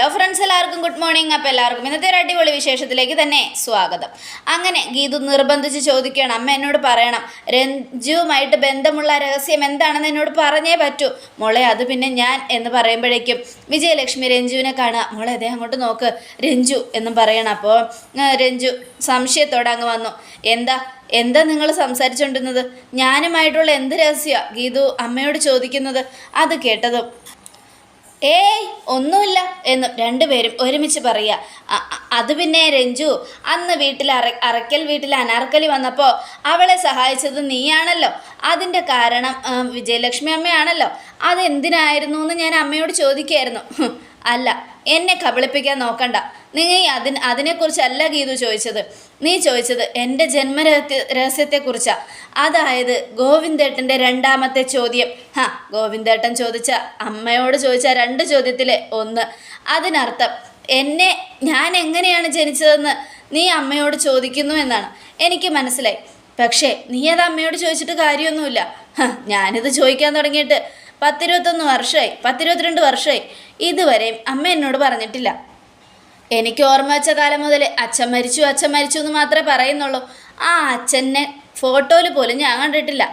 Hello friends, എല്ലാവർക്കും good morning. അപ്പോൾ എല്ലാവർക്കും ഇന്നത്തെ ഒരു അടിപൊളി വിശേഷത്തിലേക്ക് തന്നെ സ്വാഗതം. അങ്ങനെ ഗീതു നിർബന്ധിച്ച് ചോദിക്കുകയാണ്, അമ്മ എന്നോട് പറയണം, രഞ്ജുവുമായിട്ട് ബന്ധമുള്ള രഹസ്യം എന്താണെന്ന് എന്നോട് പറഞ്ഞേ പറ്റൂ മോളെ. അത് പിന്നെ ഞാൻ എന്ന് പറയുമ്പോഴേക്കും വിജയലക്ഷ്മി രഞ്ജുവിനെ കാണുക. മോളെ അതേ അങ്ങോട്ട് നോക്ക്, രഞ്ജു എന്നും പറയണം. അപ്പോൾ രഞ്ജു സംശയത്തോടെ അങ്ങ് വന്നു. എന്താ നിങ്ങൾ സംസാരിച്ചുകൊണ്ടിരുന്നത്? ഞാനുമായിട്ടുള്ള എന്ത് രഹസ്യമാണ് ഗീതു അമ്മയോട് ചോദിക്കുന്നത്? അത് കേട്ടതും ഏയ് ഒന്നുമില്ല എന്ന് രണ്ടുപേരും ഒരുമിച്ച് പറയുക. അത് പിന്നെ രഞ്ജു, അന്ന് വീട്ടിൽ അറക്കൽ വീട്ടിൽ അനാർക്കലി വന്നപ്പോൾ അവളെ സഹായിച്ചത് നീയാണല്ലോ. അതിൻ്റെ കാരണം വിജയലക്ഷ്മി അമ്മയാണല്ലോ. അതെന്തിനായിരുന്നു എന്ന് ഞാൻ അമ്മയോട് ചോദിക്കുകയായിരുന്നു. അല്ല, എന്നെ കബളിപ്പിക്കാൻ നോക്കണ്ട. നീ അതിനെക്കുറിച്ചല്ല ഗീതു ചോദിച്ചത്. നീ ചോദിച്ചത് എൻ്റെ രഹസ്യത്തെക്കുറിച്ചാണ്. അതായത് ഗോവിന്ദേട്ടൻ്റെ രണ്ടാമത്തെ ചോദ്യം. ഗോവിന്ദേട്ടൻ ചോദിച്ച അമ്മയോട് ചോദിച്ച 2 ചോദ്യത്തിലെ 1. അതിനർത്ഥം ഞാൻ എങ്ങനെയാണ് ജനിച്ചതെന്ന് നീ അമ്മയോട് ചോദിക്കുന്നു എന്നാണ്. എനിക്ക് മനസ്സിലായി. പക്ഷേ നീ അത് അമ്മയോട് ചോദിച്ചിട്ട് കാര്യമൊന്നുമില്ല. ഞാനിത് ചോദിക്കാൻ തുടങ്ങിയിട്ട് 10-21 വർഷമായി, 10-22 വർഷമായി. ഇതുവരെയും അമ്മ എന്നോട് പറഞ്ഞിട്ടില്ല. എനിക്ക് ഓർമ്മ വെച്ച കാലം മുതൽ അച്ഛൻ മരിച്ചു എന്ന് മാത്രമേ പറയുന്നുള്ളൂ. ആ അച്ഛനെ ഫോട്ടോയിൽ പോലും ഞാൻ കണ്ടിട്ടില്ല.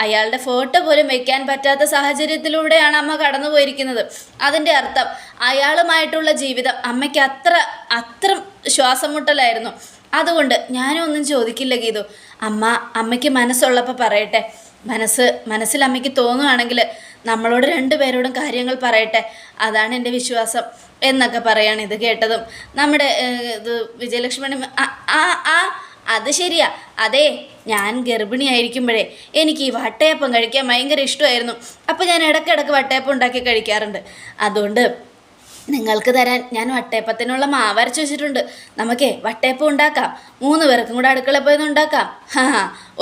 അയാളുടെ ഫോട്ടോ പോലും വെക്കാൻ പറ്റാത്ത സാഹചര്യത്തിലൂടെയാണ് അമ്മ കടന്നു പോയിരിക്കുന്നത്. അതിൻ്റെ അർത്ഥം അയാളുമായിട്ടുള്ള ജീവിതം അമ്മയ്ക്ക് അത്ര ശ്വാസം മുട്ടലായിരുന്നു. അതുകൊണ്ട് ഞാനും ഒന്നും ചോദിക്കില്ല ഗീതു. അമ്മയ്ക്ക് മനസ്സുള്ളപ്പോൾ പറയട്ടെ. മനസ്സിൽ അമ്മയ്ക്ക് തോന്നുകയാണെങ്കിൽ നമ്മളോട് 2 പേരോടും കാര്യങ്ങൾ പറയട്ടെ. അതാണ് എൻ്റെ വിശ്വാസം എന്നൊക്കെ പറയാണ്. ഇത് കേട്ടതും നമ്മുടെ വിജയലക്ഷ്മി അത് ശരിയാ. അതെ, ഞാൻ ഗർഭിണിയായിരിക്കുമ്പോഴേ എനിക്ക് ഈ വട്ടയപ്പം കഴിക്കാൻ ഭയങ്കര ഇഷ്ടമായിരുന്നു. അപ്പോൾ ഞാൻ ഇടയ്ക്കിടയ്ക്ക് വട്ടയപ്പം ഉണ്ടാക്കി കഴിക്കാറുണ്ട്. അതുകൊണ്ട് നിങ്ങൾക്ക് തരാൻ ഞാൻ വട്ടയപ്പത്തിനുള്ള മാവ് അരച്ച് വെച്ചിട്ടുണ്ട്. നമുക്കേ വട്ടയപ്പം ഉണ്ടാക്കാം. 3 പേർക്കും കൂടെ അടുക്കള പോയി ഉണ്ടാക്കാം.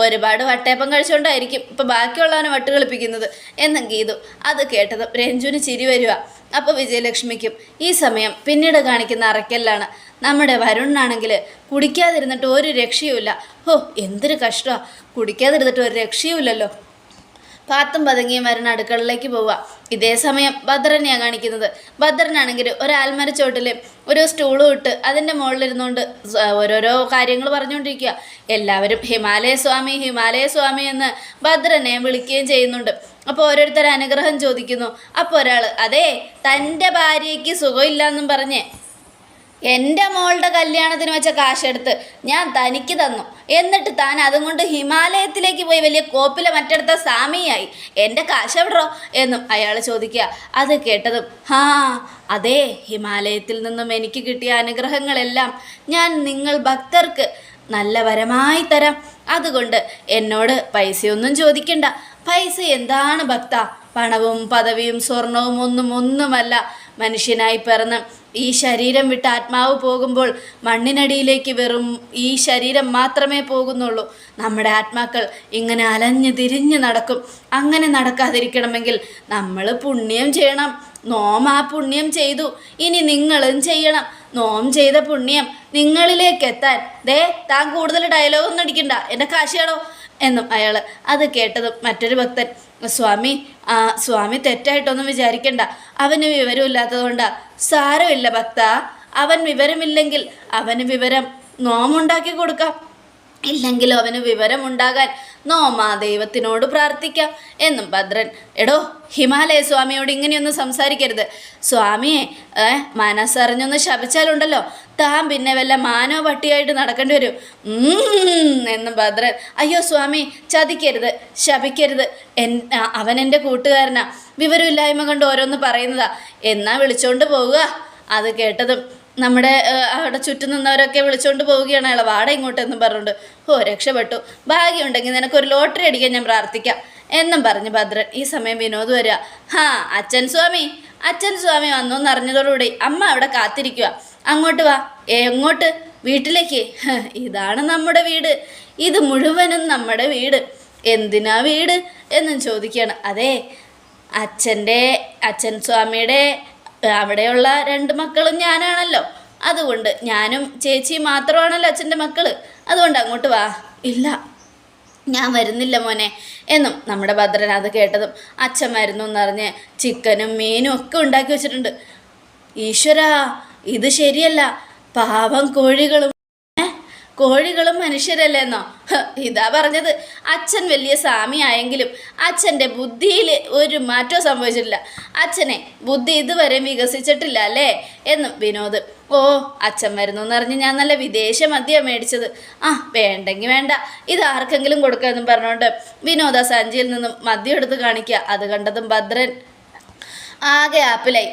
ഒരുപാട് വട്ടയപ്പം കഴിച്ചുകൊണ്ടായിരിക്കും ഇപ്പം ബാക്കിയുള്ളവനെ വട്ട് കളിപ്പിക്കുന്നത് എന്നും ഗീതു. അത് കേട്ടതും രഞ്ജുവിന് ചിരി വരിക. അപ്പോൾ വിജയലക്ഷ്മിക്കും ഈ സമയം പിന്നീട് കാണിക്കുന്ന അറയ്ക്കലാണ്. നമ്മുടെ വരുണ്ണാണെങ്കിൽ കുടിക്കാതിരുന്നിട്ട് ഒരു രക്ഷയുമില്ല. എന്തൊരു കഷ്ടമാണ്, കുടിക്കാതിരുന്നിട്ട് ഒരു രക്ഷയുമില്ലല്ലോ. പാത്തും പതുങ്ങിയും വരുന്ന അടുക്കളയിലേക്ക് പോവുക. ഇതേ സമയം ഭദ്രനെയാണ് കാണിക്കുന്നത്. ഭദ്രനാണെങ്കിൽ ഒരു ആൽമരച്ചോട്ടിൽ ഒരു സ്റ്റൂളും ഇട്ട് അതിൻ്റെ മുകളിലിരുന്നുകൊണ്ട് ഓരോരോ കാര്യങ്ങൾ പറഞ്ഞുകൊണ്ടിരിക്കുക. എല്ലാവരും ഹിമാലയ സ്വാമി എന്ന് ഭദ്രനെ വിളിക്കുകയും ചെയ്യുന്നുണ്ട്. അപ്പോൾ ഓരോരുത്തർ അനുഗ്രഹം ചോദിക്കുന്നു. അപ്പോൾ ഒരാൾ, അതെ, തൻ്റെ ഭാര്യയ്ക്ക് സുഖമില്ലെന്നും പറഞ്ഞ് എൻ്റെ മോളുടെ കല്യാണത്തിന് വെച്ച കാശെടുത്ത് ഞാൻ തനിക്ക് തന്നു. എന്നിട്ട് താൻ അതും കൊണ്ട് ഹിമാലയത്തിലേക്ക് പോയി വലിയ കോപ്പിലെ മറ്റെടുത്ത സ്വാമിയായി. എൻ്റെ കാശ് എവിടോ എന്നും അയാൾ ചോദിക്കുക. അത് കേട്ടതും അതെ, ഹിമാലയത്തിൽ നിന്നും എനിക്ക് കിട്ടിയ അനുഗ്രഹങ്ങളെല്ലാം ഞാൻ നിങ്ങൾ ഭക്തർക്ക് നല്ല വരമായി തരാം. അതുകൊണ്ട് എന്നോട് പൈസയൊന്നും ചോദിക്കണ്ട. പൈസ എന്താണ് ഭക്ത? പണവും പദവിയും സ്വർണവും ഒന്നുമല്ല. മനുഷ്യനായി പിറന്ന് ഈ ശരീരം വിട്ട് ആത്മാവ് പോകുമ്പോൾ മണ്ണിനടിയിലേക്ക് വെറും ഈ ശരീരം മാത്രമേ പോകുന്നുള്ളൂ. നമ്മുടെ ആത്മാക്കൾ ഇങ്ങനെ അലഞ്ഞു തിരിഞ്ഞ് നടക്കും. അങ്ങനെ നടക്കാതിരിക്കണമെങ്കിൽ നമ്മൾ പുണ്യം ചെയ്യണം. നോം ആ പുണ്യം ചെയ്തു, ഇനി നിങ്ങളും ചെയ്യണം. നോം ചെയ്ത പുണ്യം നിങ്ങളിലേക്ക് എത്താൻ താൻ കൂടുതൽ ഡയലോഗൊന്നും അടിക്കണ്ട, എൻ്റെ കാശിയാണോ എന്നും അയാൾ. അത് കേട്ടതും മറ്റൊരു ഭക്തൻ, സ്വാമി തെറ്റായിട്ടൊന്നും വിചാരിക്കണ്ട. അവന് വിവരമില്ലാത്തതുകൊണ്ടാ. സാരമില്ല ഭക്ത, അവൻ വിവരമില്ലെങ്കിൽ അവന് വിവരം നോമുണ്ടാക്കി കൊടുക്കാം. ഇല്ലെങ്കിലും അവന് വിവരമുണ്ടാകാൻ ദൈവത്തിനോട് പ്രാർത്ഥിക്കാം എന്നും ഭദ്രൻ. എടോ, ഹിമാലയ സ്വാമിയോട് ഇങ്ങനെയൊന്നും സംസാരിക്കരുത്. സ്വാമിയെ മനസ്സറിഞ്ഞൊന്ന് ശപിച്ചാലുണ്ടല്ലോ താൻ പിന്നെ വല്ല മാനോ പട്ടിയായിട്ട് നടക്കേണ്ടി വരും എന്നും ഭദ്രൻ. അയ്യോ സ്വാമി, ചതിക്കരുത്, ശപിക്കരുത്. അവൻ എൻ്റെ കൂട്ടുകാരനാ. വിവരമില്ലായ്മ കൊണ്ട് ഓരോന്ന് പറയുന്നതാ. എന്നാ വിളിച്ചോണ്ട് പോവുക. അത് കേട്ടതും നമ്മുടെ അവിടെ ചുറ്റും നിന്നവരൊക്കെ വിളിച്ചുകൊണ്ട് പോവുകയാണ്. അയാളെ വാട ഇങ്ങോട്ടെന്നും പറഞ്ഞുകൊണ്ട്. രക്ഷപ്പെട്ടു. ഭാഗ്യമുണ്ടെങ്കിൽ നിനക്കൊരു ലോട്ടറി അടിക്കാൻ ഞാൻ പ്രാർത്ഥിക്കാം എന്നും പറഞ്ഞ് ഭദ്രൻ. ഈ സമയം വിനോദ് വരിക. അച്ഛൻ സ്വാമി വന്നു എന്നറിഞ്ഞതോടുകൂടി അമ്മ അവിടെ കാത്തിരിക്കുക. അങ്ങോട്ട് വാ. എങ്ങോട്ട്? വീട്ടിലേക്ക്. ഇതാണ് നമ്മുടെ വീട്. ഇത് മുഴുവനും നമ്മുടെ വീട്. എന്തിനാ വീട് എന്നും ചോദിക്കുകയാണ്. അതെ, അച്ഛൻ സ്വാമിയുടെ അവിടെയുള്ള 2 മക്കളും ഞാനാണല്ലോ. അതുകൊണ്ട് ഞാനും ചേച്ചിയും മാത്രമാണല്ലോ അച്ഛൻ്റെ മക്കൾ. അതുകൊണ്ട് അങ്ങോട്ട് വാ. ഇല്ല, ഞാൻ വരുന്നില്ല മോനെ എന്നും നമ്മുടെ ഭദ്രൻ. അത് കേട്ടതും അച്ഛൻ വരുന്നു എന്നറിഞ്ഞ് ചിക്കനും മീനും ഒക്കെ ഉണ്ടാക്കി വെച്ചിട്ടുണ്ട്. ഈശ്വരാ, ഇത് ശരിയല്ല. പാവം കോഴികളും മനുഷ്യരല്ലേന്നോ? ഇതാ പറഞ്ഞത്. അച്ഛൻ വലിയ സ്വാമിയായെങ്കിലും അച്ഛൻ്റെ ബുദ്ധിയിൽ ഒരു മാറ്റവും സംഭവിച്ചിട്ടില്ല. അച്ഛനെ ബുദ്ധി ഇതുവരെ വികസിച്ചിട്ടില്ല അല്ലേ എന്നും വിനോദ്. ഓ, അച്ഛൻ വരുന്നു എന്ന് പറഞ്ഞ് ഞാൻ നല്ല വിദേശ മദ്യമാണ് മേടിച്ചത്. വേണ്ടെങ്കിൽ വേണ്ട, ഇത് ആർക്കെങ്കിലും കൊടുക്കാമെന്നും പറഞ്ഞുകൊണ്ട് വിനോദ സഞ്ചിയിൽ നിന്നും മദ്യം എടുത്ത് കാണിക്കുക. അത് കണ്ടതും ഭദ്രൻ ആകെ ആപ്പിലായി.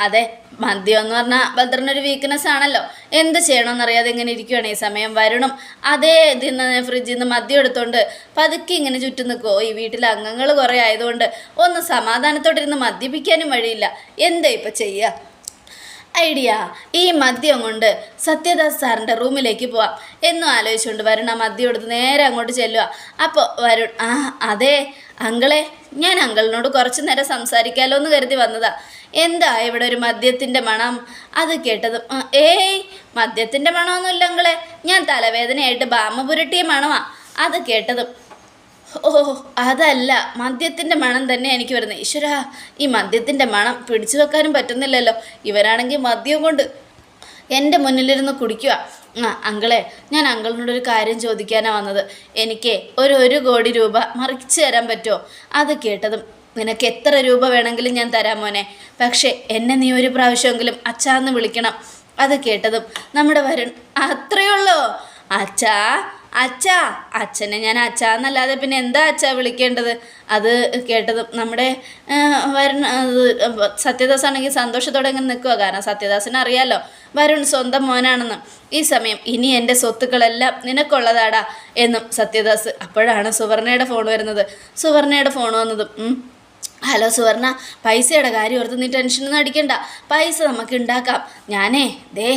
അതെ, മദ്യം എന്ന് പറഞ്ഞാൽ ഭദ്രനൊരു വീക്ക്നെസ് ആണല്ലോ. എന്ത് ചെയ്യണമെന്നറിയാതെ ഇങ്ങനെ ഇരിക്കുകയാണ്. ഈ സമയം വരുണും അതേ ഇതിൽ നിന്ന് ഫ്രിഡ്ജിൽ നിന്ന് മദ്യം എടുത്തുകൊണ്ട് പതുക്കെ ഇങ്ങനെ ചുറ്റും നിൽക്കുമോ. ഈ വീട്ടിലെ അംഗങ്ങൾ കുറേ ആയതുകൊണ്ട് ഒന്ന് സമാധാനത്തോടിരുന്ന് മദ്യപിക്കാനും വഴിയില്ല. എന്താ ഇപ്പം ചെയ്യുക? ഐഡിയ, ഈ മദ്യം കൊണ്ട് സത്യദാസ് സാറിൻ്റെ റൂമിലേക്ക് പോവാം എന്നും ആലോചിച്ചുകൊണ്ട് വരുൺ ആ മദ്യം എടുത്ത് നേരെ അങ്ങോട്ട് ചെല്ലുക. അപ്പോൾ വരുൺ, അതെ അങ്കിളെ, ഞാൻ അങ്കിളിനോട് കുറച്ച് നേരം സംസാരിക്കാമല്ലോ എന്ന് കരുതി വന്നതാ. എന്താ ഇവിടെ ഒരു മദ്യത്തിൻ്റെ മണം? അത് കേട്ടതും മദ്യത്തിൻ്റെ മണമൊന്നുമില്ല അങ്കിളെ, ഞാൻ തലവേദനയായിട്ട് ബാമ പുരട്ടിയ മണമാ. അത് കേട്ടതും ഓ, അതല്ല, മദ്യത്തിൻ്റെ മണം തന്നെ എനിക്ക് വരുന്നത്. ഈശ്വരാ, ഈ മദ്യത്തിൻ്റെ മണം പിടിച്ചു വെക്കാനും പറ്റുന്നില്ലല്ലോ. ഇവരാണെങ്കിൽ മദ്യം കൊണ്ട് എൻ്റെ മുന്നിലിരുന്ന് കുടിക്കുക. അങ്കിളെ, ഞാൻ അങ്കിളിനോടൊരു കാര്യം ചോദിക്കാനാണ് വന്നത്. എനിക്ക് 1 കോടി രൂപ മറിച്ച് തരാൻ പറ്റുമോ? അത് കേട്ടതും നിനക്ക് എത്ര രൂപ വേണമെങ്കിലും ഞാൻ തരാം മോനെ, പക്ഷേ എന്നെ നീ ഒരു പ്രാവശ്യമെങ്കിലും അച്ഛാന്ന് വിളിക്കണം. അത് കേട്ടതും നമ്മുടെ വരുൺ, അത്രയേ ഉള്ളൂ അച്ഛാ? അച്ഛനെ ഞാൻ അച്ഛാന്നല്ലാതെ പിന്നെ എന്താ അച്ഛാ വിളിക്കേണ്ടത്? അത് കേട്ടതും നമ്മുടെ വരുൺ, സത്യദാസ് ആണെങ്കിൽ സന്തോഷത്തോടെ ഇങ്ങനെ നിൽക്കുക. കാരണം സത്യദാസിന് അറിയാലോ വരുൺ സ്വന്തം മോനാണെന്ന്. ഈ സമയം ഇനി എൻ്റെ സ്വത്തുക്കളെല്ലാം നിനക്കുള്ളതാടാ എന്നും സത്യദാസ്. അപ്പോഴാണ് സുവർണയുടെ ഫോൺ വരുന്നത്. സുവർണയുടെ ഫോൺ വന്നതും, ഹലോ സുവർണ, പൈസയുടെ കാര്യം ഓർത്ത് നീ ടെൻഷനൊന്നും അടിക്കണ്ട, പൈസ നമുക്ക് ഉണ്ടാക്കാം. ഞാനേ ദേ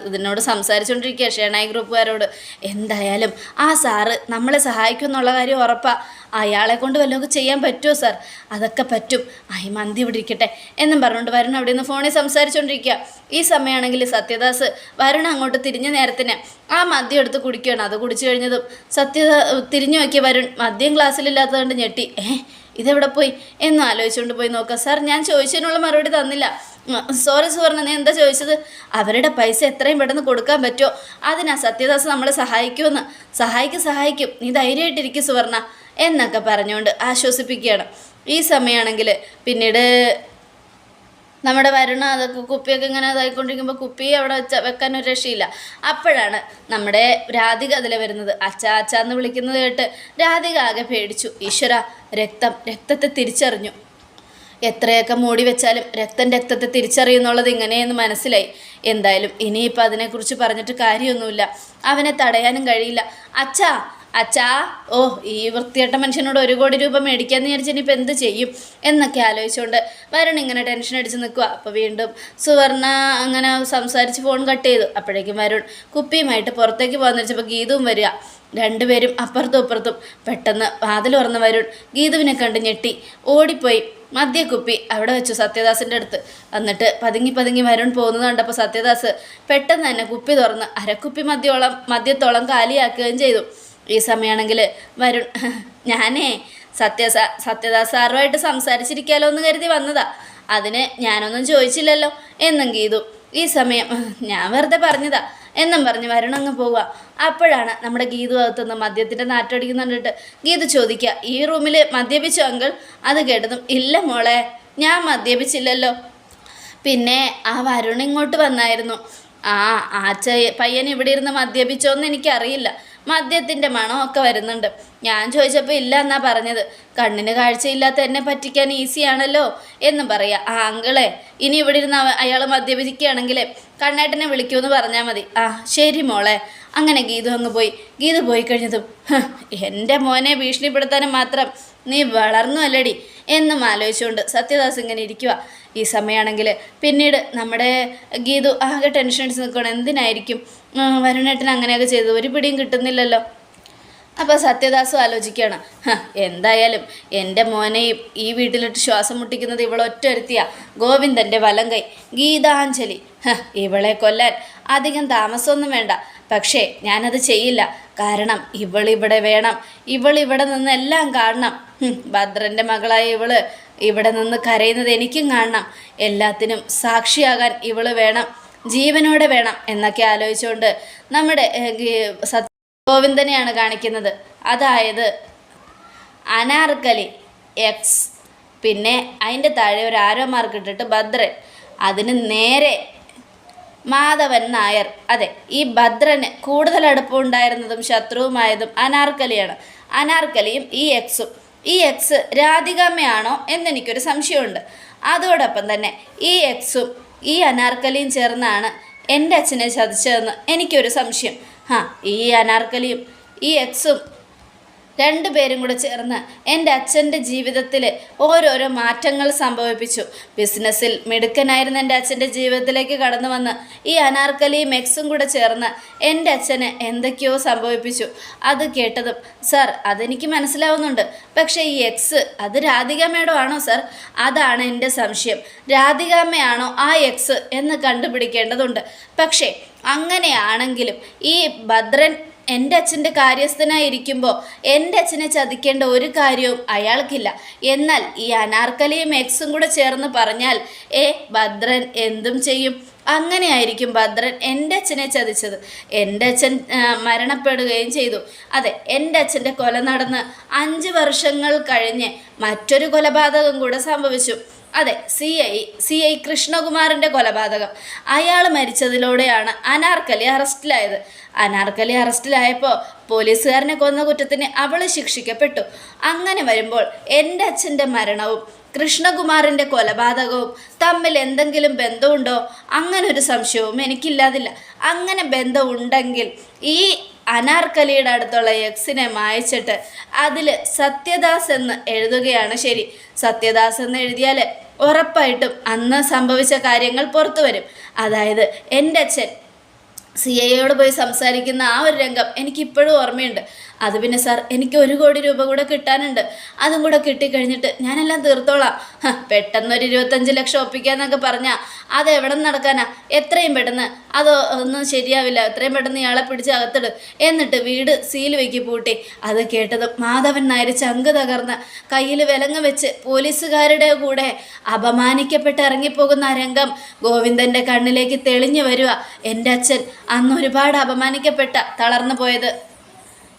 ഇതിനോട് സംസാരിച്ചുകൊണ്ടിരിക്കുക, ഷേണായി ഗ്രൂപ്പുകാരോട്. എന്തായാലും ആ സാറ് നമ്മളെ സഹായിക്കും എന്നുള്ള കാര്യം ഉറപ്പാണ്. അയാളെ കൊണ്ട് വല്ലതൊക്കെ ചെയ്യാൻ പറ്റുമോ സാർ? അതൊക്കെ പറ്റും. മന്തി ഇവിടെ ഇരിക്കട്ടെ എന്നും പറഞ്ഞുകൊണ്ട് വരുൺ അവിടെ നിന്ന് ഫോണിൽ സംസാരിച്ചുകൊണ്ടിരിക്കുക. ഈ സമയമാണെങ്കിൽ സത്യദാസ് വരുൺ അങ്ങോട്ട് തിരിഞ്ഞ നേരത്തിന് ആ മദ്യം എടുത്ത് കുടിക്കുകയാണ്. അത് കുടിച്ചു കഴിഞ്ഞതും തിരിഞ്ഞു നോക്കിയ വരുൺ മദ്യം ഗ്ലാസ്സിലില്ലാത്തതുകൊണ്ട് ഞെട്ടി. ഇതെവിടെ പോയി എന്ന് ആലോചിച്ചുകൊണ്ട് പോയി നോക്കാം. സാർ, ഞാൻ ചോദിച്ചതിനുള്ള മറുപടി തന്നില്ല. സോറി സുവർണ, നീ എന്താ ചോദിച്ചത്? അവരുടെ പൈസ എത്രയും പെട്ടെന്ന് കൊടുക്കാൻ പറ്റുമോ അതിനാ സത്യദാസ് നമ്മളെ സഹായിക്കുമെന്ന്. സഹായിക്കും, നീ ധൈര്യമായിട്ടിരിക്കും സുവർണ എന്നൊക്കെ പറഞ്ഞുകൊണ്ട് ആശ്വസിപ്പിക്കുകയാണ്. ഈ സമയമാണെങ്കിൽ പിന്നീട് നമ്മുടെ വരുണ അതൊക്കെ കുപ്പിയൊക്കെ ഇങ്ങനെ ഇതായിക്കൊണ്ടിരിക്കുമ്പോൾ കുപ്പി അവിടെ വെക്കാനൊരു രക്ഷയില്ല. അപ്പോഴാണ് നമ്മുടെ രാധിക അതിൽ വരുന്നത്. അച്ചാന്ന് വിളിക്കുന്നത് കേട്ട് രാധിക ആകെ പേടിച്ചു. ഈശ്വര, രക്തത്തെ തിരിച്ചറിഞ്ഞു. എത്രയൊക്കെ മൂടി വെച്ചാലും രക്തത്തെ തിരിച്ചറിയുന്നുള്ളത് ഇങ്ങനെയെന്ന് മനസ്സിലായി. എന്തായാലും ഇനിയിപ്പോൾ അതിനെക്കുറിച്ച് പറഞ്ഞിട്ട് കാര്യമൊന്നുമില്ല. അവനെ തടയാനും കഴിയില്ല. അച്ഛാ, ഓ, ഈ വൃത്തികെട്ട മനുഷ്യനോട് 1 കോടി രൂപ മേടിക്കാമെന്ന് വിചാരിച്ച് ഇനിയിപ്പോൾ എന്ത് ചെയ്യും എന്നൊക്കെ ആലോചിച്ചുകൊണ്ട് വരുൺ ഇങ്ങനെ ടെൻഷൻ അടിച്ച് നിൽക്കുക. അപ്പോൾ വീണ്ടും സുവർണ അങ്ങനെ സംസാരിച്ച് ഫോൺ കട്ട് ചെയ്തു. അപ്പോഴേക്കും വരുൺ കുപ്പിയുമായിട്ട് പുറത്തേക്ക് പോകാൻ വെച്ചപ്പോൾ ഗീതുവും വരിക. രണ്ടുപേരും അപ്പുറത്തും ഇപ്പുറത്തും. പെട്ടെന്ന് വാതിൽ തുറന്ന് വരുൺ ഗീതുവിനെ കണ്ട് ഞെട്ടി ഓടിപ്പോയി മദ്യക്കുപ്പി അവിടെ വെച്ചു സത്യദാസിൻ്റെ അടുത്ത്. എന്നിട്ട് പതുങ്ങി വരുൺ പോകുന്നത് കണ്ടപ്പോൾ സത്യദാസ് പെട്ടെന്ന് തന്നെ കുപ്പി തുറന്ന് അരക്കുപ്പി മദ്യത്തോളം കാലിയാക്കുകയും ചെയ്തു. ഈ സമയമാണെങ്കിൽ വരുൺ, ഞാനേ സത്യദാസ് സാറുമായിട്ട് സംസാരിച്ചിരിക്കാമല്ലോ എന്ന് കരുതി വന്നതാ, അതിന് ഞാനൊന്നും ചോദിച്ചില്ലല്ലോ എന്നും ഗീതു. ഈ സമയം ഞാൻ വെറുതെ പറഞ്ഞതാ എന്നും പറഞ്ഞ് വരുൺ അങ്ങ് പോവുക. അപ്പോഴാണ് നമ്മുടെ ഗീതു അകത്തുനിന്ന് മദ്യത്തിൻ്റെ നാറ്റടിക്കുന്നുണ്ടിട്ട് ഗീതു ചോദിക്കുക, ഈ റൂമിൽ മദ്യപിച്ചോ അങ്കിൾ? അത് കേട്ടതും, ഇല്ല മോളെ, ഞാൻ മദ്യപിച്ചില്ലല്ലോ. പിന്നെ ആ വരുൺ ഇങ്ങോട്ട് വന്നായിരുന്നു. പയ്യൻ ഇവിടെ ഇരുന്ന് മദ്യപിച്ചോന്ന് എനിക്കറിയില്ല, മദ്യത്തിൻ്റെ മണമൊക്കെ വരുന്നുണ്ട്. ഞാൻ ചോദിച്ചപ്പോൾ ഇല്ല എന്നാ പറഞ്ഞത്. കണ്ണിന് കാഴ്ചയില്ലാത്ത എന്നെ പറ്റിക്കാൻ ഈസിയാണല്ലോ എന്നും പറയാം. അങ്കിളെ, ഇനി ഇവിടെ ഇരുന്ന് അയാൾ മദ്യപിക്കുകയാണെങ്കിൽ കണ്ണേട്ടനെ വിളിക്കുമെന്ന് പറഞ്ഞാൽ മതി. ശരി മോളെ. അങ്ങനെ ഗീതു അങ്ങ് പോയി. ഗീതു പോയി കഴിഞ്ഞതും, എൻ്റെ മോനെ ഭീഷണിപ്പെടുത്താനും മാത്രം നീ വളർന്നു അല്ലടി എന്നും ആലോചിച്ചുകൊണ്ട് സത്യദാസ് ഇങ്ങനെ ഇരിക്കുക. ഈ സമയമാണെങ്കിൽ പിന്നീട് നമ്മുടെ ഗീതു ആകെ ടെൻഷൻ അടിച്ച് നിൽക്കണം. എന്തിനായിരിക്കും വരുണേട്ടൻ അങ്ങനെയൊക്കെ ചെയ്തത്? ഒരു പിടിയും കിട്ടുന്നില്ലല്ലോ. അപ്പോൾ സത്യദാസും ആലോചിക്കുകയാണ്, എന്തായാലും എൻ്റെ മോനെയും ഈ വീട്ടിലിട്ട് ശ്വാസം മുട്ടിക്കുന്നത് ഇവളൊറ്റൊരുത്തിയ ഗോവിന്ദൻ്റെ വലം കൈ ഗീതാഞ്ജലി. ഇവളെ കൊല്ലാൻ അധികം താമസമൊന്നും വേണ്ട. പക്ഷേ ഞാനത് ചെയ്യില്ല. കാരണം ഇവളിവിടെ വേണം, ഇവളിവിടെ നിന്നെല്ലാം കാണണം. ഭദ്രൻ്റെ മകളായ ഇവള് ഇവിടെ നിന്ന് കരയുന്നത് എനിക്കും കാണണം, എല്ലാത്തിനും സാക്ഷിയാകാൻ ഇവള് വേണം, ജീവനോടെ വേണം എന്നൊക്കെ ആലോചിച്ചുകൊണ്ട് നമ്മുടെ ഗോവിന്ദനെയാണ് കാണിക്കുന്നത്. അതായത് അനാർക്കലി എക്സ്, പിന്നെ അതിൻ്റെ താഴെ ഒരു ആരോ മാർക്ക് ഇട്ടിട്ട് ഭദ്രൻ, അതിന് നേരെ മാധവൻ നായർ. അതെ, ഈ ഭദ്രന് കൂടുതൽ അടുപ്പമുണ്ടായിരുന്നതും ശത്രുവുമായതും അനാർക്കലിയാണ്. അനാർക്കലിയും ഈ എക്സും. ഈ എക്സ് രാധികാമ്മയാണോ എന്നെനിക്കൊരു സംശയമുണ്ട്. അതോടൊപ്പം തന്നെ ഈ എക്സും ഈ അനാർക്കലിയും ചേർന്നാണ് എൻ്റെ അച്ഛനെ ചതിച്ചതെന്ന് എനിക്കൊരു സംശയം. ഈ അനാർക്കലിയും ഈ എക്സും രണ്ടുപേരും കൂടെ ചേർന്ന് എൻ്റെ അച്ഛൻ്റെ ജീവിതത്തിൽ ഓരോരോ മാറ്റങ്ങൾ സംഭവിപ്പിച്ചു. ബിസിനസ്സിൽ മിടുക്കനായിരുന്ന എൻ്റെ അച്ഛൻ്റെ ജീവിതത്തിലേക്ക് കടന്നു വന്ന് ഈ അനാർക്കലിയും എക്സും കൂടെ ചേർന്ന് എൻ്റെ അച്ഛന് എന്തൊക്കെയോ സംഭവിപ്പിച്ചു. അത് കേട്ടതും സാർ അതെനിക്ക് മനസ്സിലാവുന്നുണ്ട്, പക്ഷേ ഈ എക്സ് അത് രാധികാമ്മയുടെ ആണോ സാർ? അതാണ് എൻ്റെ സംശയം. രാധികാമ്മയാണോ ആ എക്സ് എന്ന് കണ്ടുപിടിക്കേണ്ടതുണ്ട്. പക്ഷേ അങ്ങനെയാണെങ്കിലും ഈ ഭദ്രൻ എൻ്റെ അച്ഛൻ്റെ കാര്യസ്ഥനായിരിക്കുമ്പോൾ എൻ്റെ അച്ഛനെ ചതിക്കേണ്ട ഒരു കാര്യവും അയാൾക്കില്ല. എന്നാൽ ഈ അനാർക്കലിയും എക്സും കൂടെ ചേർന്ന് പറഞ്ഞാൽ ഭദ്രൻ എന്തും ചെയ്യും. അങ്ങനെയായിരിക്കും ഭദ്രൻ എൻ്റെ അച്ഛനെ ചതിച്ചത്. എൻ്റെ അച്ഛൻ മരണപ്പെടുകയും ചെയ്തു. അതെ, എൻ്റെ അച്ഛൻ്റെ കൊല നടന്ന് 5 വർഷങ്ങൾ കഴിഞ്ഞ് മറ്റൊരു കൊലപാതകം കൂടെ സംഭവിച്ചു. അതെ, സി ഐ കൃഷ്ണകുമാറിൻ്റെ കൊലപാതകം. അയാൾ മരിച്ചതിലൂടെയാണ് അനാർക്കലി അറസ്റ്റിലായത്. അനാർക്കലി അറസ്റ്റിലായപ്പോൾ പോലീസുകാരനെ കൊന്ന കുറ്റത്തിന് അവൾ ശിക്ഷിക്കപ്പെട്ടു. അങ്ങനെ വരുമ്പോൾ എൻ്റെ അച്ഛൻ്റെ മരണവും കൃഷ്ണകുമാറിൻ്റെ കൊലപാതകവും തമ്മിൽ എന്തെങ്കിലും ബന്ധമുണ്ടോ? അങ്ങനൊരു സംശയവും എനിക്കില്ലാതില്ല. അങ്ങനെ ബന്ധമുണ്ടെങ്കിൽ ഈ അനാർക്കലിയുടെ അടുത്തുള്ള എക്സിനെ മായച്ചിട്ട് അതിൽ സത്യദാസ് എന്ന് എഴുതുകയാണ് ശരി. സത്യദാസ് എന്ന് എഴുതിയാൽ ഉറപ്പായിട്ടും അന്ന് സംഭവിച്ച കാര്യങ്ങൾ പുറത്തു വരും. അതായത് എൻ്റെ അച്ഛൻ CIയോട് പോയി സംസാരിക്കുന്ന ആ ഒരു രംഗം എനിക്കിപ്പോഴും ഓർമ്മയുണ്ട്. അത് പിന്നെ സാർ എനിക്ക് 1 കോടി രൂപ കൂടെ കിട്ടാനുണ്ട്, അതും കൂടെ കിട്ടിക്കഴിഞ്ഞിട്ട് ഞാനെല്ലാം തീർത്തോളാം. പെട്ടെന്നൊരു 25 ലക്ഷം ഒപ്പിക്കാന്നൊക്കെ പറഞ്ഞാൽ അത് എവിടെ നടക്കാനാ? എത്രയും പെട്ടെന്ന് അത് ഒന്നും ശരിയാവില്ല, എത്രയും പെട്ടെന്ന് ഇയാളെ പിടിച്ച് അകത്തിട്, എന്നിട്ട് വീട് സീൽ വെക്കി പൂട്ടി. അത് കേട്ടതും മാധവൻ നായർ ചങ്ക് തകർന്ന് കയ്യിൽ വിലങ്ങ് വെച്ച് പോലീസുകാരുടെ കൂടെ അപമാനിക്കപ്പെട്ട് ഇറങ്ങിപ്പോകുന്ന ആ രംഗം ഗോവിന്ദൻ്റെ കണ്ണിലേക്ക് തെളിഞ്ഞു വരിക. എൻ്റെ അച്ഛൻ അന്ന് ഒരുപാട് അപമാനിക്കപ്പെട്ട തളർന്നു പോയത്.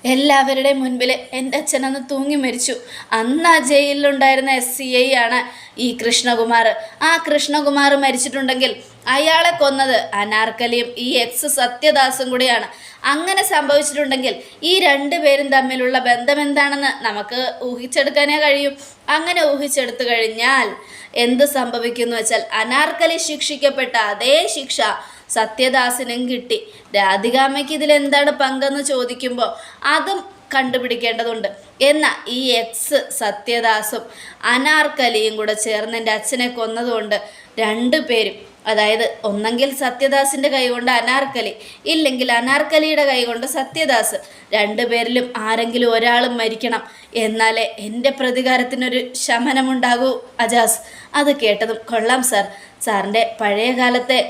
എല്ലാവരുടെയും മുൻപിൽ എൻ്റെ അച്ഛനന്ന് തൂങ്ങി മരിച്ചു. അന്ന് ആ ജയിലിലുണ്ടായിരുന്ന SCI ആണ് ഈ കൃഷ്ണകുമാർ. ആ കൃഷ്ണകുമാർ മരിച്ചിട്ടുണ്ടെങ്കിൽ അയാളെ കൊന്നത് അനാർക്കലിയും ഈ എക്സ് സത്യദാസും കൂടിയാണ്. അങ്ങനെ സംഭവിച്ചിട്ടുണ്ടെങ്കിൽ ഈ 2 പേരും തമ്മിലുള്ള ബന്ധം എന്താണെന്ന് നമുക്ക് ഊഹിച്ചെടുക്കാനേ കഴിയും. അങ്ങനെ ഊഹിച്ചെടുത്തു കഴിഞ്ഞാൽ എന്ത് സംഭവിക്കുന്നു വെച്ചാൽ അനാർക്കലി ശിക്ഷിക്കപ്പെട്ട അതേ ശിക്ഷ സത്യദാസിനും കിട്ടി. രാധികാമ്മയ്ക്ക് ഇതിലെന്താണ് പങ്കെന്ന് ചോദിക്കുമ്പോൾ അതും കണ്ടുപിടിക്കേണ്ടതുണ്ട്. എന്നാൽ ഈ എക്സ് സത്യദാസും അനാർക്കലിയും കൂടെ ചേർന്ന് എൻ്റെ അച്ഛനെ കൊന്നതുകൊണ്ട് 2 പേരും, അതായത് ഒന്നെങ്കിൽ സത്യദാസിൻ്റെ കൈകൊണ്ട് അനാർക്കലി, ഇല്ലെങ്കിൽ അനാർക്കലിയുടെ കൈകൊണ്ട് സത്യദാസ്, 2 പേരിലും ആരെങ്കിലും ഒരാളും മരിക്കണം. എന്നാലേ എൻ്റെ പ്രതികാരത്തിനൊരു ശമനമുണ്ടാകൂ അജാസ്. അത് കേട്ടതും കൊള്ളാം സാർ, സാറിൻ്റെ പഴയ കാലത്തെ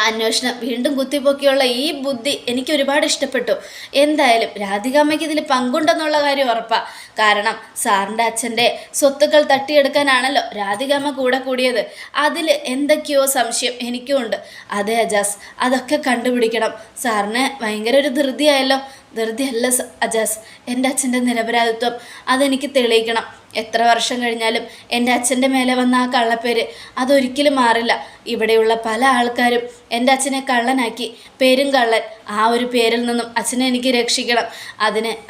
അന്വേഷണം വീണ്ടും കുത്തിപ്പൊക്കിയുള്ള ഈ ബുദ്ധി എനിക്ക് ഒരുപാട് ഇഷ്ടപ്പെട്ടു. എന്തായാലും രാധികാമ്മയ്ക്ക് ഇതിൽ പങ്കുണ്ടെന്നുള്ള കാര്യം ഉറപ്പാണ്. കാരണം സാറിൻ്റെ അച്ഛൻ്റെ സ്വത്തുക്കൾ തട്ടിയെടുക്കാനാണല്ലോ രാധികാമ്മ കൂടെ കൂടിയത്. അതിൽ എന്തൊക്കെയോ സംശയം എനിക്കും ഉണ്ട്. അതെ അജാസ്, അതൊക്കെ കണ്ടുപിടിക്കണം. സാറിന് ഭയങ്കര ഒരു ധൃതിയായല്ലോ. ധൃതിയല്ല അജാസ്, എൻ്റെ അച്ഛൻ്റെ നിരപരാധിത്വം അതെനിക്ക് തെളിയിക്കണം. എത്ര വർഷം കഴിഞ്ഞാലും എൻ്റെ അച്ഛൻ്റെ മേലെ വന്ന ആ കള്ളപ്പേര് അതൊരിക്കലും മാറില്ല. ഇവിടെയുള്ള പല ആൾക്കാരും എൻ്റെ അച്ഛനെ കള്ളനാക്കി, പേരും കള്ളൻ. ആ ഒരു പേരിൽ നിന്നും അച്ഛനെ എനിക്ക് രക്ഷിക്കണം.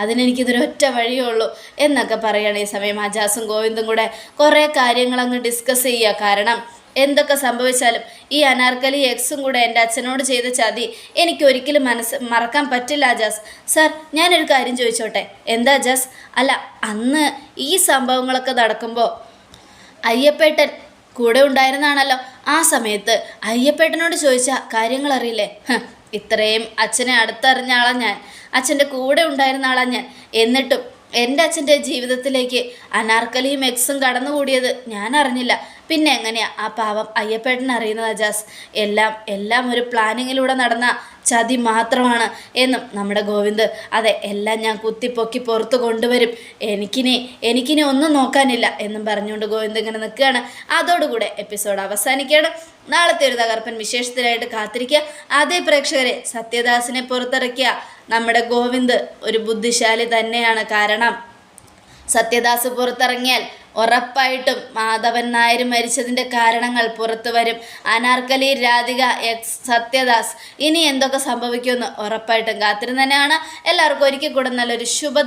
അതിനെനിക്കിതൊരൊറ്റ വഴിയേ ഉള്ളൂ എന്നൊക്കെ പറയുകയാണ്. ഈ സമയം അജാസും ഗോവിന്ദും കൂടെ കുറേ കാര്യങ്ങൾ അങ്ങ് ഡിസ്കസ് ചെയ്യുക. കാരണം എന്തൊക്കെ സംഭവിച്ചാലും ഈ അനാർക്കലി എക്സും കൂടെ എൻ്റെ അച്ഛനോട് ചെയ്ത ചതി എനിക്ക് ഒരിക്കലും മറക്കാൻ പറ്റില്ല അജാസ്. സാർ, ഞാനൊരു കാര്യം ചോദിച്ചോട്ടെ? എന്താ അജാസ്? അല്ല, അന്ന് ഈ സംഭവങ്ങളൊക്കെ നടക്കുമ്പോൾ അയ്യപ്പേട്ടൻ കൂടെ ഉണ്ടായിരുന്നാണല്ലോ. ആ സമയത്ത് അയ്യപ്പേട്ടനോട് ചോദിച്ച കാര്യങ്ങൾ അറിയില്ലേ? ഇത്രയും അച്ഛനെ അടുത്തറിഞ്ഞ ആളാണ് ഞാൻ, അച്ഛൻ്റെ കൂടെ ഉണ്ടായിരുന്ന ആളാണ് ഞാൻ. എന്നിട്ടും എൻ്റെ അച്ഛൻ്റെ ജീവിതത്തിലേക്ക് അനാർക്കലിയും എക്സും കടന്നുകൂടിയത് ഞാൻ അറിഞ്ഞില്ല. പിന്നെ എങ്ങനെയാ ആ പാവം അയ്യപ്പേട്ടൻ അറിയുന്നത് അജാസ്? എല്ലാം ഒരു പ്ലാനിങ്ങിലൂടെ നടന്ന ചതി മാത്രമാണ് എന്നും നമ്മുടെ ഗോവിന്ദ്. അതെ, എല്ലാം ഞാൻ കുത്തിപ്പൊക്കി പുറത്ത് കൊണ്ടുവരും. എനിക്കിനി ഒന്നും നോക്കാനില്ല എന്നും പറഞ്ഞുകൊണ്ട് ഗോവിന്ദ് ഇങ്ങനെ നിൽക്കുകയാണ്. അതോടുകൂടെ എപ്പിസോഡ് അവസാനിക്കുകയാണ്. നാളത്തെ ഒരു തകർപ്പൻ വിശേഷത്തിലായിട്ട് കാത്തിരിക്കുക. അതേ പ്രേക്ഷകരെ, സത്യദാസിനെ പുറത്തിറക്കിയ നമ്മുടെ ഗോവിന്ദ് ഒരു ബുദ്ധിശാലി തന്നെയാണ്. കാരണം സത്യദാസ് പുറത്തിറങ്ങിയാൽ ഉറപ്പായിട്ടും മാധവൻ നായർ മരിച്ചതിൻ്റെ കാരണങ്ങൾ പുറത്തു വരും. അനാർക്കലി, രാധിക, എക്സ്, സത്യദാസ്, ഇനി എന്തൊക്കെ സംഭവിക്കുമെന്ന് ഉറപ്പായിട്ടും കാത്തിരുന്ന് തന്നെയാണ്. എല്ലാവർക്കും ഒരിക്കൽ കൂടെ നല്ലൊരു ശുഭദിനം.